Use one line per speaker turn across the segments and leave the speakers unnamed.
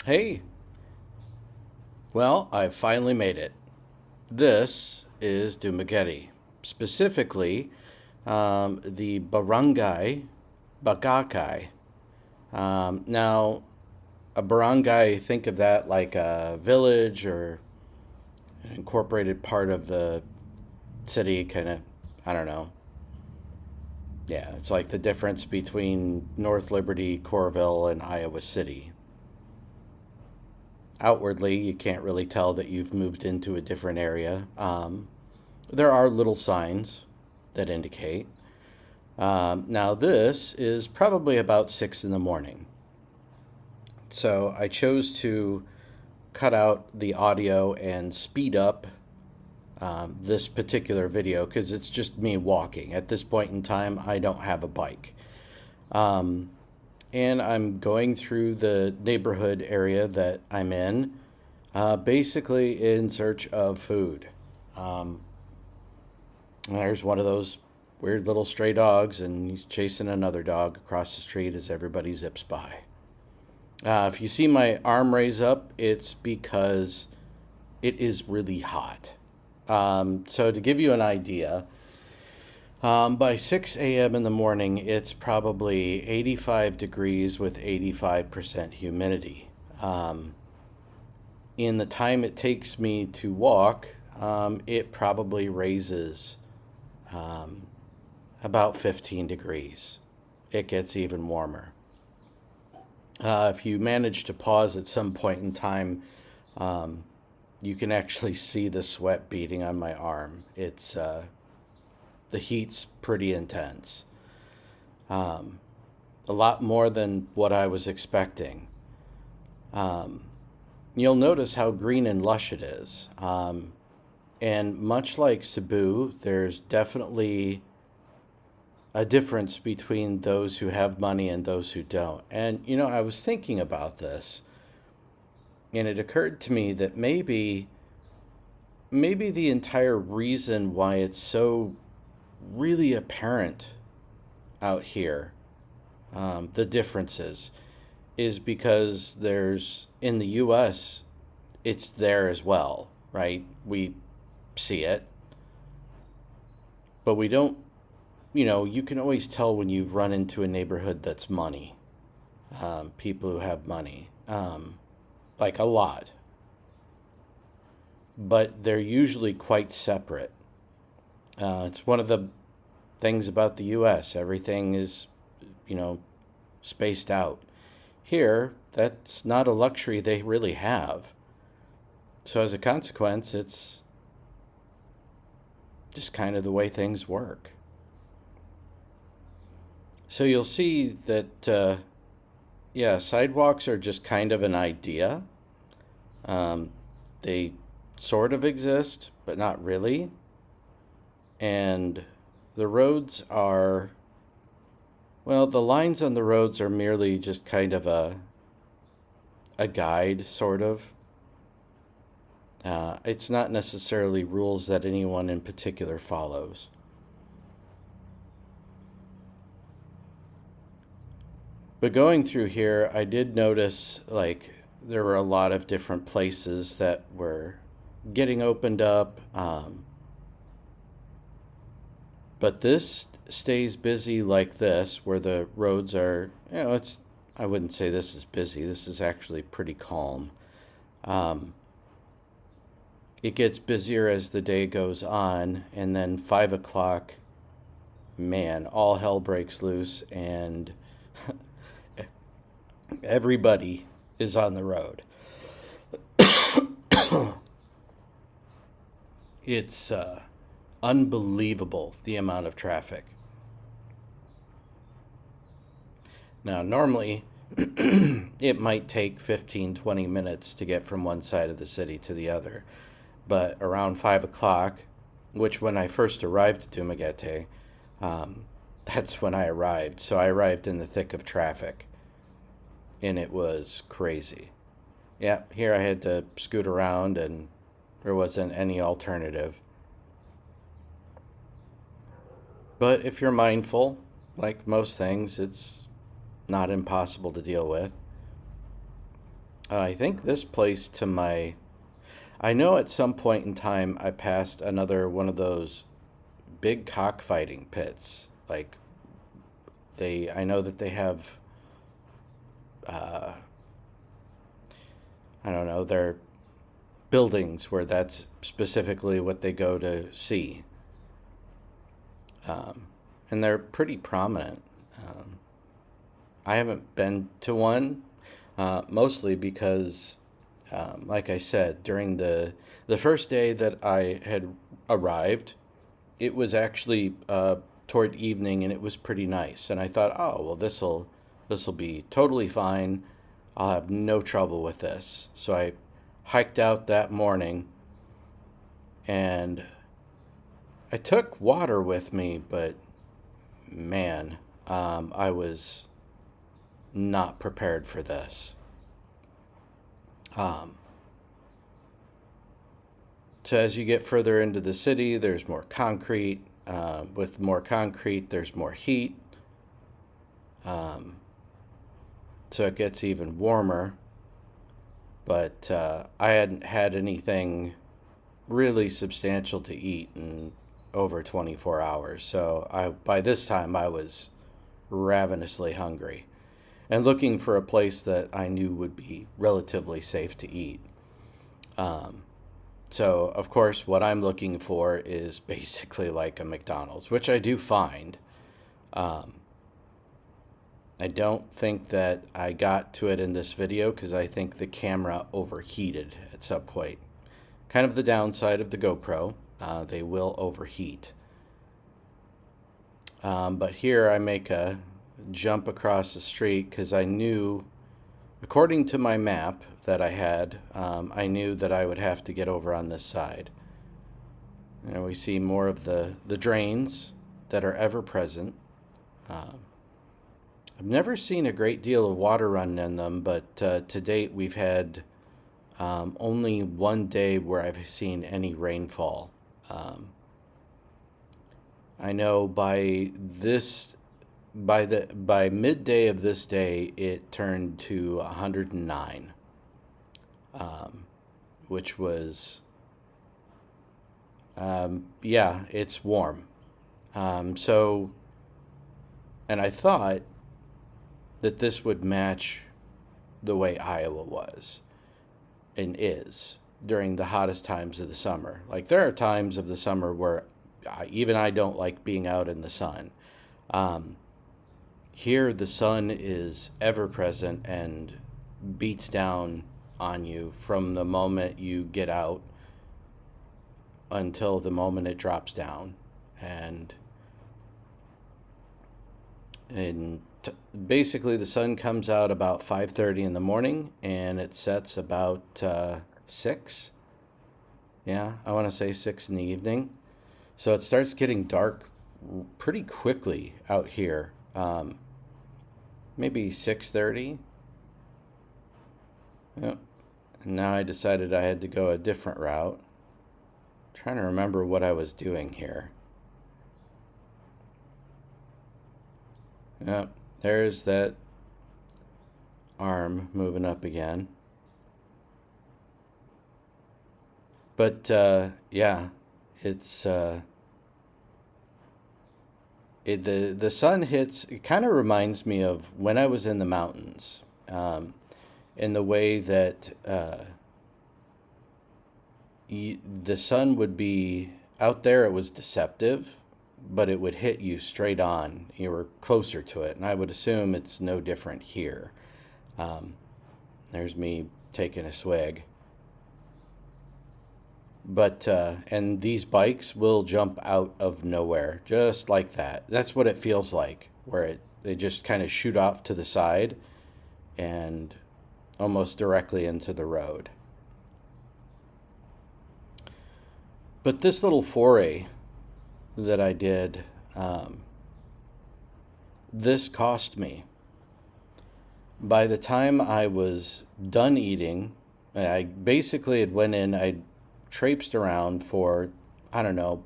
Hey, well, I've finally made it. This is Dumaguete, specifically the barangay Bagakai. Now, a barangay, think of that like a village or an incorporated part of the city, kind of, I don't know. Yeah, it's like the difference between North Liberty, Coralville, and Iowa City. Outwardly, you can't really tell that you've moved into a different area. There are little signs that indicate. Now, this is probably about 6 in the morning. So I chose to cut out the audio and speed up this particular video because it's just me walking. At this point in time, I don't have a bike. Um, and I'm going through the neighborhood area that I'm in, basically in search of food. Um, there's one of those weird little stray dogs, and he's chasing another dog across the street as everybody zips by. If you see my arm raise up, it's because it is really hot. So, to give you an idea, by 6 a.m. in the morning, it's probably 85 degrees with 85% humidity. In the time it takes me to walk, it probably raises um, about 15 degrees. It gets even warmer. If you manage to pause at some point in time, um, you can actually see the sweat beating on my arm. The heat's pretty intense. Um, a lot more than what I was expecting. Um, you'll notice how green and lush it is. And much like Cebu, there's definitely a difference between those who have money and those who don't. And, I was thinking about this, and it occurred to me that maybe the entire reason why it's so really apparent out here, the differences, is because there's, in the US, it's there as well, right? We see it, but we don't, you can always tell when you've run into a neighborhood that's money, people who have money, like a lot, but they're usually quite separate. It's one of the things about the US. Everything is, you know, spaced out. Here, that's not a luxury they really have. So, as a consequence, it's just kind of the way things work. So, you'll see that, yeah, sidewalks are just kind of an idea. Um, they sort of exist, but not really. And the roads are, well, the lines on the roads are merely just kind of a guide, sort of. It's not necessarily rules that anyone in particular follows. But going through here, I did notice like there were a lot of different places that were getting opened up. But this stays busy like this, where the roads are, I wouldn't say this is busy. This is actually pretty calm. Um, it gets busier as the day goes on, and then 5 o'clock, man, all hell breaks loose, and everybody is on the road. It's unbelievable the amount of traffic. Now, normally, it might take 15, 20 minutes to get from one side of the city to the other. But around 5 o'clock, which when I first arrived at Dumaguete, um, that's when I arrived. So I arrived in the thick of traffic, and it was crazy. Yeah, here I had to scoot around, and there wasn't any alternative. But if you're mindful, like most things, it's not impossible to deal with. I think this place to my. I know at some point in time I passed another one of those big cockfighting pits. Like I know that they have. Uh, I don't know. They're buildings where that's specifically what they go to see, and they're pretty prominent. Um, I haven't been to one, mostly because, like I said, during the first day that I had arrived, it was actually toward evening, and it was pretty nice. And I thought, oh well, this'll be totally fine. I'll have no trouble with this. So I hiked out that morning, and I took water with me, but man, I was not prepared for this. Um, so as you get further into the city, there's more concrete. With more concrete, there's more heat. Um, so it gets even warmer. But I hadn't had anything really substantial to eat in over 24 hours. So by this time I was ravenously hungry and looking for a place that I knew would be relatively safe to eat. Um, so, of course, what I'm looking for is basically like a McDonald's, which I do find. Um, I don't think that I got to it in this video because I think the camera overheated at some point. Kind of the downside of the GoPro, they will overheat. But here I make a jump across the street because I knew, according to my map that I had, I knew that I would have to get over on this side. And we see more of the drains that are ever present. Um, I've never seen a great deal of water run in them, but to date we've had only one day where I've seen any rainfall. Um, I know by midday of this day it turned to 109, um, which was yeah, it's warm. So, and I thought that this would match the way Iowa was and is during the hottest times of the summer. Like there are times of the summer where even I don't like being out in the sun. Um, Here, the sun is ever present and beats down on you from the moment you get out until the moment it drops down. And and basically the sun comes out about 5:30 in the morning and it sets about 6. Yeah, I want to say 6 in the evening. So it starts getting dark pretty quickly out here. Maybe 6:30. Yep. And now I decided I had to go a different route. Trying to remember what I was doing here. Yep. There's that arm moving up again. But yeah, it's the sun hits. It kind of reminds me of when I was in the mountains, in the way that the sun would be out there. It was deceptive, but it would hit you straight on. You were closer to it, and I would assume it's no different here. Um, there's me taking a swig. But and these bikes will jump out of nowhere just like that. That's what it feels like, where they just kind of shoot off to the side and almost directly into the road. But this little foray that I did, this cost me. By the time I was done eating, I basically had went in. I traipsed around for, I don't know,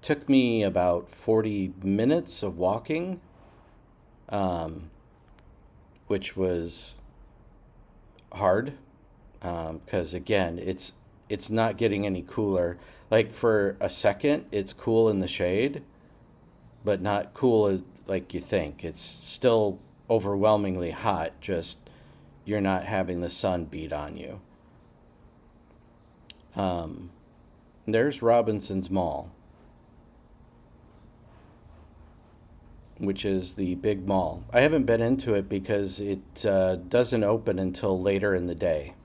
took me about 40 minutes of walking, um, which was hard, because again, it's not getting any cooler. Like for a second, it's cool in the shade, but not cool as like you think. It's still overwhelmingly hot. Just you're not having the sun beat on you. Um, there's Robinson's Mall, which is the big mall. I haven't been into it because it doesn't open until later in the day.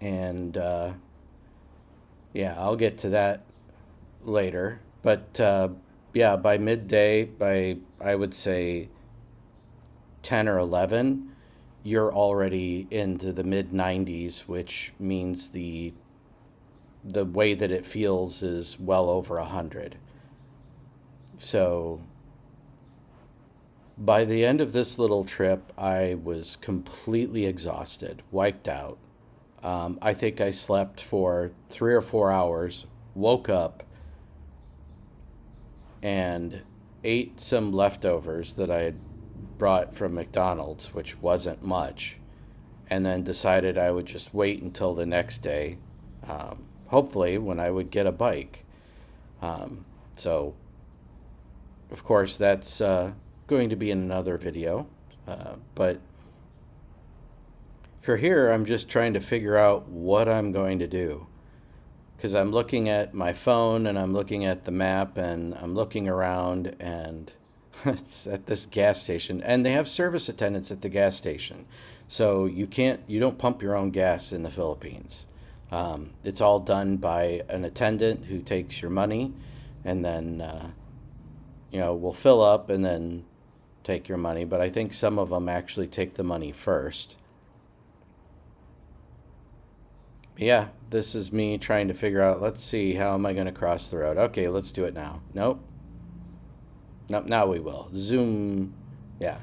And yeah, I'll get to that later. But yeah, by midday, by I would say 10 or 11, you're already into the mid 90s, which means the way that it feels is well over 100. So by the end of this little trip, I was completely exhausted, wiped out. I think I slept for 3 or 4 hours, woke up, and ate some leftovers that I had brought from McDonald's, which wasn't much, and then decided I would just wait until the next day, hopefully, when I would get a bike. So, of course, that's going to be in another video, but for here, I'm just trying to figure out what I'm going to do. Because I'm looking at my phone and I'm looking at the map and I'm looking around and it's at this gas station. And they have service attendants at the gas station. So you don't pump your own gas in the Philippines. It's all done by an attendant who takes your money and then, will fill up and then take your money. But I think some of them actually take the money first. Yeah, this is me trying to figure out, let's see, how am I going to cross the road? Okay, let's do it now. Nope. Nope, now we will. Zoom. Yeah.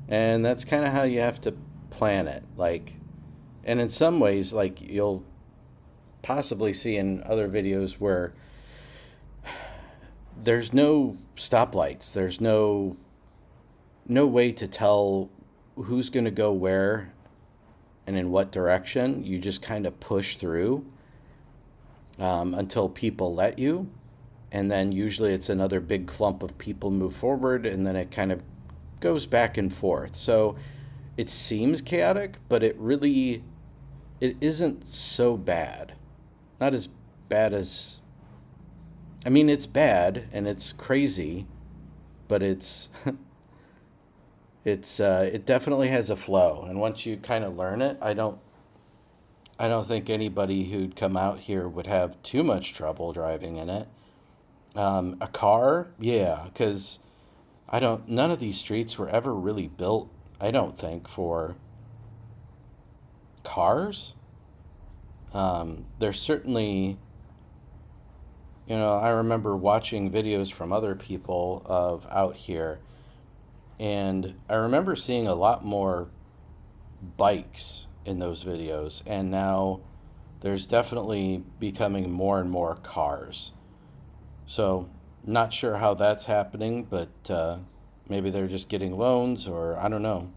And that's kind of how you have to plan it. And in some ways, you'll possibly see in other videos where there's no stoplights. There's no way to tell who's going to go where and in what direction. You just kind of push through until people let you. And then usually it's another big clump of people move forward, and then it kind of goes back and forth. So it seems chaotic, but it isn't so bad. Not as bad as, I mean, it's bad and it's crazy, but it definitely has a flow, and once you kind of learn it, I don't think anybody who'd come out here would have too much trouble driving in it. A car, yeah, because none of these streets were ever really built, I don't think, for cars. There's certainly, I remember watching videos from other people of out here, and I remember seeing a lot more bikes in those videos, and now there's definitely becoming more and more cars. So, not sure how that's happening, but maybe they're just getting loans, or I don't know.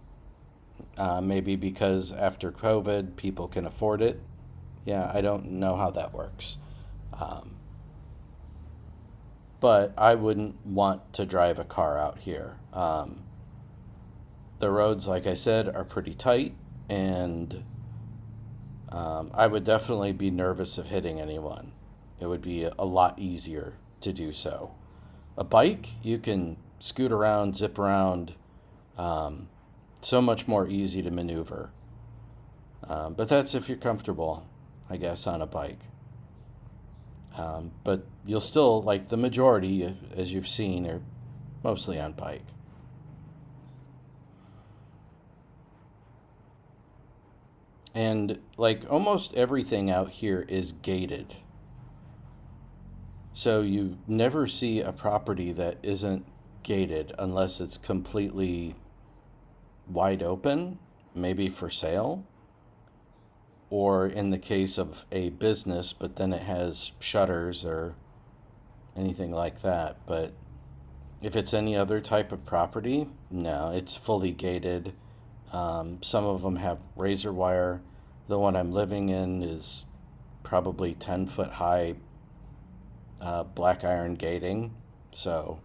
Maybe because after COVID, people can afford it. Yeah, I don't know how that works. Um, but I wouldn't want to drive a car out here. The roads, like I said, are pretty tight, and I would definitely be nervous of hitting anyone. It would be a lot easier to do so. A bike, you can scoot around, zip around, so much more easy to maneuver. But that's if you're comfortable, I guess, on a bike. But you'll still, like the majority, as you've seen, are mostly on bike. And like almost everything out here is gated. So you never see a property that isn't gated unless it's completely wide open, maybe for sale, or in the case of a business, but then it has shutters or anything like that. But if it's any other type of property, no, it's fully gated. Some of them have razor wire. The one I'm living in is probably 10-foot high black iron gating. So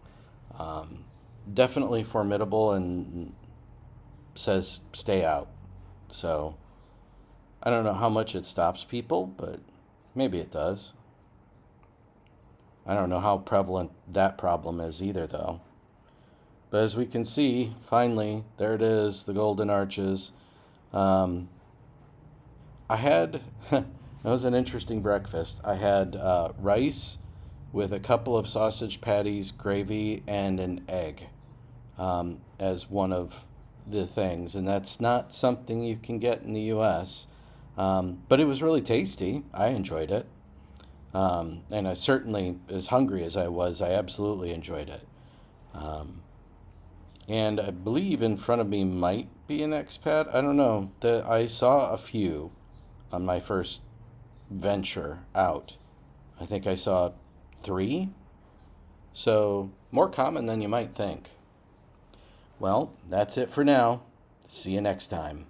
definitely formidable and says stay out. So I don't know how much it stops people, but maybe it does. I don't know how prevalent that problem is either, though. But as we can see, finally, there it is, the Golden Arches. Um, I had, that was an interesting breakfast. I had rice with a couple of sausage patties, gravy, and an egg as one of the things. And that's not something you can get in the U.S., but it was really tasty. I enjoyed it. And I certainly, as hungry as I was, I absolutely enjoyed it. Um, and I believe in front of me might be an expat. I don't know. I saw a few on my first venture out. I think I saw three. So more common than you might think. Well, that's it for now. See you next time.